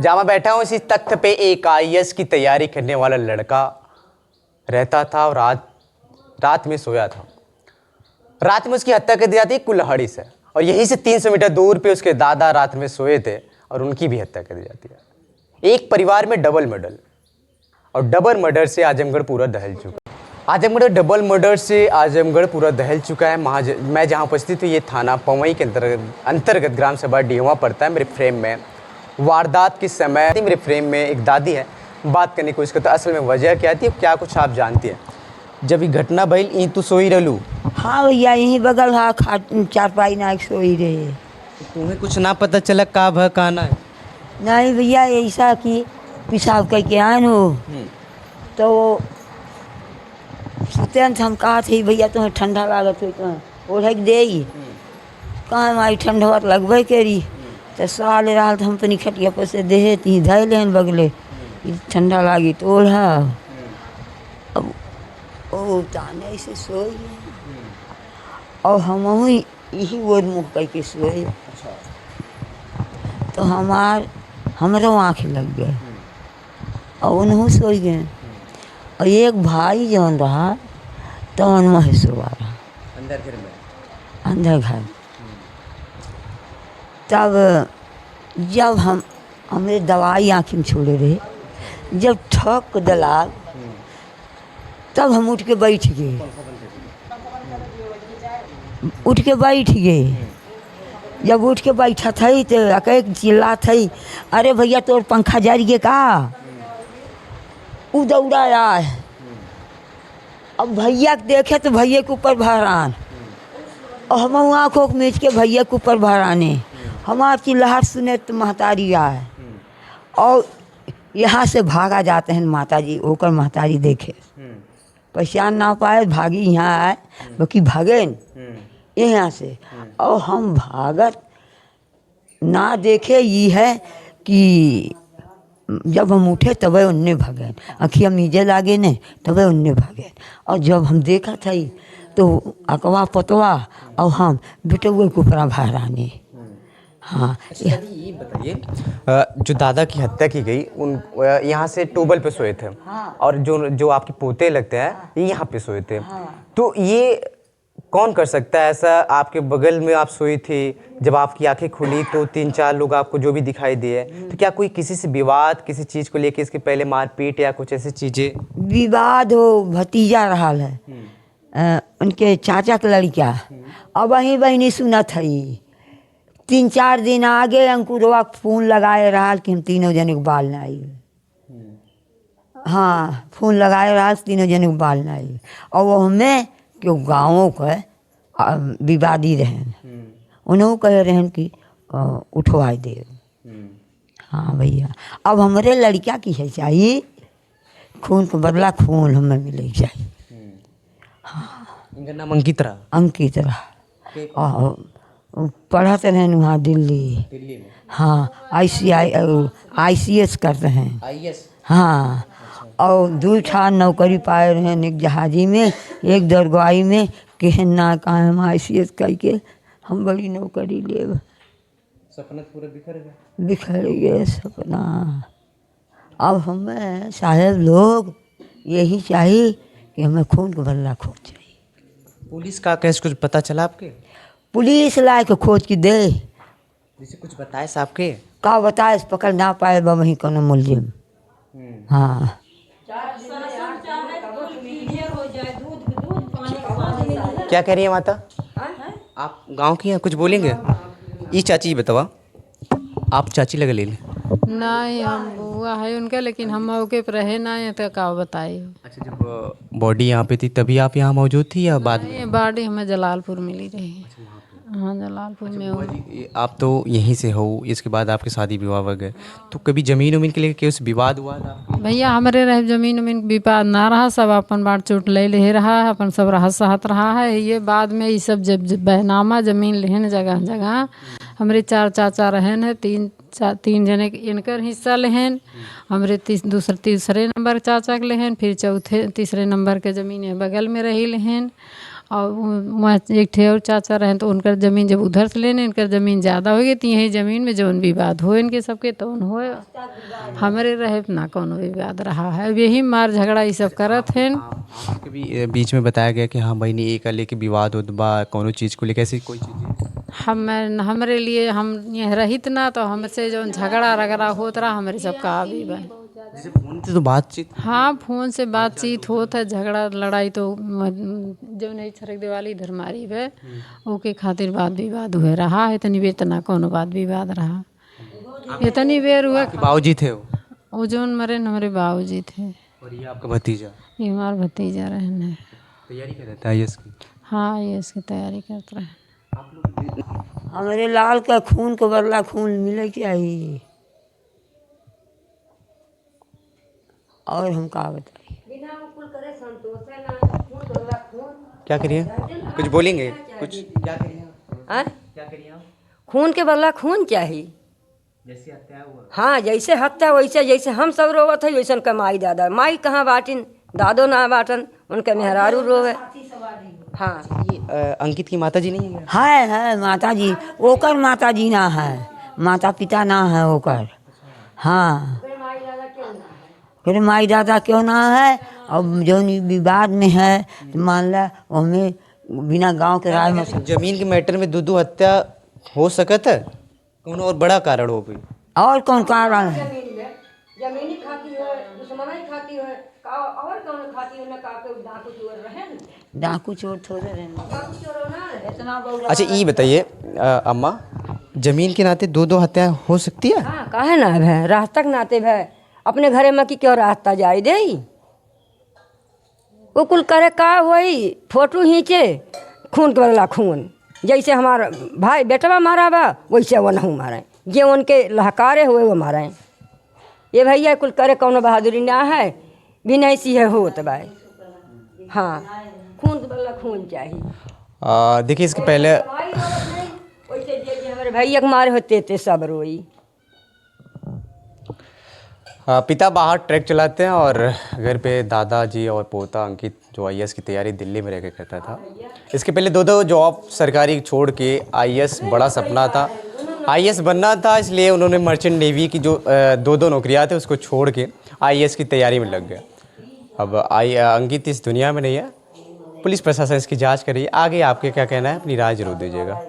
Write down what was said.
जहाँ मैं बैठा हूँ इसी तख्त पे एक आईएएस की तैयारी करने वाला लड़का रहता था और रात में सोया था। रात में उसकी हत्या कर दी जाती है कुल्हाड़ी से, और यहीं से 300 मीटर दूर पे उसके दादा रात में सोए थे और उनकी भी हत्या कर दी जाती है। एक परिवार में डबल मर्डर, और डबल मर्डर से आजमगढ़ पूरा दहल चुका है। आजमगढ़ डबल मर्डर से आजमगढ़ पूरा दहल चुका है। मैं जहाँ उपस्थित हूँ ये थाना पवई के अंतर्गत ग्राम सभा डिहवा पड़ता है। मेरे फ्रेम में वारदात के समय मेरे फ्रेम में एक दादी है, बात करने की कोशिश करता है। असल में वजह क्या थी, क्या कुछ आप जानती हैं? जब ये घटना भइल ई तू सोई रहलू? हाँ भैया, यहीं बगल हा चारपाई ना सोई रहे। तुम्हें कुछ ना पता चला का भ काना है? नहीं भैया, ऐसा कि पेशाब करके आन हो तो सुतन हम कहा थे भैया तुम्हें ठंडा लागत हो तो ओढ़ दे कहाँ हमारी ठंडवा लगबे करी तो साल रहा तो हम तो खटिया पर से देहे ती धै लेन बगले ठंडा लागी तो ओढ़ा। अब ओ ताने से सोई और हम यही ओर मुँह करके सोए तो हमरो आँख लग गए और उन्हों सोई गए। और एक भाई जौन रहा तो वहीं सोआ रहा अंदर घर में, अंदर घर। तब जब हमें दवाई आँखी में छोड़े रहे, जब ठक दलाल तब हम उठ के बैठ गए। जब उठ के बैठा थी तो एक चिल्ला थी, अरे भैया तोर पंखा जर गए का? उ दौड़ा है। अब भैया देखे तो भैया के ऊपर भरान और हम आँखों को मीच के भैया के ऊपर भराने। हमारा चिल्लाहट सुने तो महतारी आए और यहाँ से भागा जाते हैं माताजी। ओकर महतारी देखे पहचान ना पाए, भागी यहाँ आए बाकी भागे यहाँ से। और हम भागत ना देखे ये है कि जब हम उठे तबे उन्ने भागे, अखिया मीजे लागे ने तबे उन्ने भागे। और जब हम देखा था तो अकवा पतवा और हम बेटुए के ऊपर भराने। हाँ, अच्छा ये बताइए, जो दादा की हत्या की गई उन यहाँ से टेबल पे सोए थे। हाँ। और जो आपके पोते लगते हैं ये यहाँ पे सोए थे। हाँ। तो ये कौन कर सकता है ऐसा? आपके बगल में आप सोई थी, जब आपकी आंखें खुली तो 3-4 लोग आपको जो भी दिखाई दिए, तो क्या कोई किसी से विवाद, किसी चीज़ को लेके इसके पहले मारपीट या कुछ ऐसी चीज़ें? विवाद हो, भतीजा रहा है उनके चाचा के लड़का। अब वहीं बहनी सुना थी 3-4 दिन आगे अंकुरवा फोन लगाए रहा कि हम तीनों जने के बाल ना आई। हाँ, फोन लगाए रहा तीनों जने के बाल ना आई। और वो हमें क्यों गाँवों के विवादी रहें, उन्होंने कहे रहें कि उठवाई दे। हाँ भैया, अब हमारे लड़का की है चाहिए खून को बदला खून हमें मिले चाहिए। हाँ, इनका नाम अंकित रहा। और पढ़ते हैं वहाँ दिल्ली में। हाँ, ICS करते हैं। IAS? हाँ। और 2 ठान नौकरी पाए रहे, एक जहाजी में एक दरगाही में। कहन ना कहा हम ICS करके हम बड़ी नौकरी ले। सपना पूरा बिखर गए सपना। अब हमें साहेब लोग यही चाहिए कि हमें खून को बदला खून चाहिए। पुलिस का कैसे कुछ पता चला आपके? पुलिस लाए के खोज की दे, जैसे कुछ बताए साहब के? का बताए पकड़ ना पाए वहीं कोनो मुलजिम। हाँ, क्या कह रही है माता? आप गांव की हैं, कुछ बोलेंगे? ये चाची बतावा, आप चाची लगे ले। नहीं, हम बुआ है उनका, लेकिन हम मौके पर रहे ना है तो का बताई। अच्छा, जब बॉडी यहाँ पे थी तभी आप यहाँ मौजूद थी या बाद में? बॉडी हमें जलालपुर मिली रही। हाँ, जलालपुर में हो। आप तो यहीं से हो, इसके बाद आपके शादी विवाह वगैरह, तो कभी ज़मीन उमीन के लिए केस विवाद हुआ था? भैया हमारे रहे जमीन उमीन विवाद ना रहा, सब अपन बात चोट ले रहा है, अपन सब रहत सहत रहा है। ये बाद में ये सब जब बहनामा जमीन लेहन जगह जगह हमारे 4 चाचा रहन है, 3 जने इनकर हिस्सा लेहन, हमारे तीसरे नंबर चाचा के लेहन, फिर तीसरे नंबर के ज़मीन बगल में रही लेहन। और वहाँ एक ठे और चाचा रहें तो उनकर ज़मीन जब उधर से लेने इनकर ज़मीन ज़्यादा हो गई तो यही ज़मीन में जौन विवाद हो इनके सबके तो हो हमारे रहे ना कोनो विवाद रहा है। अब यही मार झगड़ा ये सब करत हैं। आपके भी बीच में बताया गया कि हाँ भाई नहीं एक लेके विवाद होत बा कोनो चीज़ को लेकर, ऐसी कोई चीज़ हमरे लिए हम यहाँ रहित ना तो हमसे जौन झगड़ा रगड़ा होत रहा हमारे सबका आवी बा। जैसे फोन से तो बातचीत हाँ फोन से बातचीत होता है, झगड़ा लड़ाई तो जो नहीं छरक दिवाली इधर मारी है ओके खातिर बात विवाद हुए रहा है। इतनी बेर तना कोनो बात विवाद रहा इतनी बेर हुआ। बाबूजी थे वो जौन मरे न हमारे बाबूजी थे और ये आपका भतीजा ये हमारा भतीजा रहने तैयारी कर रहता है इसकी। हाँ ये इसकी तैयारी करते रहे। हमारे लाल का खून के बदला खून मिले चाहिए। और हम का बताइए क्या करिए कुछ बोलेंगे कुछ क्या करिए हाँ? क्या करिए आप खून के बदला खून चाहिए। जैसे हत्या हुआ हाँ जैसे हत्या वैसे जैसे हम सब रोवत है वैसन का माई दादा माई कहाँ बाटिन दादो ना बाटन उनके मेहरारू रोवे। हाँ अंकित की माता जी नहीं है है माता जी ओकर माता जी ना है माता पिता ना है ओकर। हाँ फिर माई दादा क्यों ना है। अब जो विवाद में है तो मान ला हमें बिना गांव के राज में जमीन के मैटर में दो हत्या हो सकत है कोनो और बड़ा कारण हो गई और कौन कारण है। जमीनी खाती है दुश्मनी खाती है और कौन खाती है ना का के डाकू चोर रहे डाकू चोर थोड़े रहने डाकू चोर ना इतना बड़ा। अच्छा ये बताइए अम्मा जमीन के नाते दो हत्या हो सकती है। हाँ काहे ना भै रास्तक नाते भै अपने घरे में की क्यों रास्ता जाए दे वो कुल करे का होई फोटो खींचे खून के बदला खून जैसे हमारा भाई बेटवा मारा बा वैसे वो नहीं मारे जे उनके लहकारे हुए वो मारे। ये भैया कुल करे कौन बहादुरी ना है भी नहीं सी है होत भाई। हाँ खून के बदला खून चाहिए। देखिए इसके पहले वैसे जे हमारे भैया के मारे होते थे सब रोई। पिता बाहर ट्रैक चलाते हैं और घर पे दादाजी और पोता अंकित जो आईएएस की तैयारी दिल्ली में रह के करता था। इसके पहले दो जॉब सरकारी छोड़ के आईएएस बड़ा सपना था आईएएस बनना था इसलिए उन्होंने मर्चेंट नेवी की जो दो नौकरियां थे उसको छोड़ के आईएएस की तैयारी में लग गए। अब अंकित इस दुनिया में नहीं है पुलिस प्रशासन इसकी जाँच कर रही है। आगे आपके क्या कहना है अपनी राय जरूर दीजिएगा।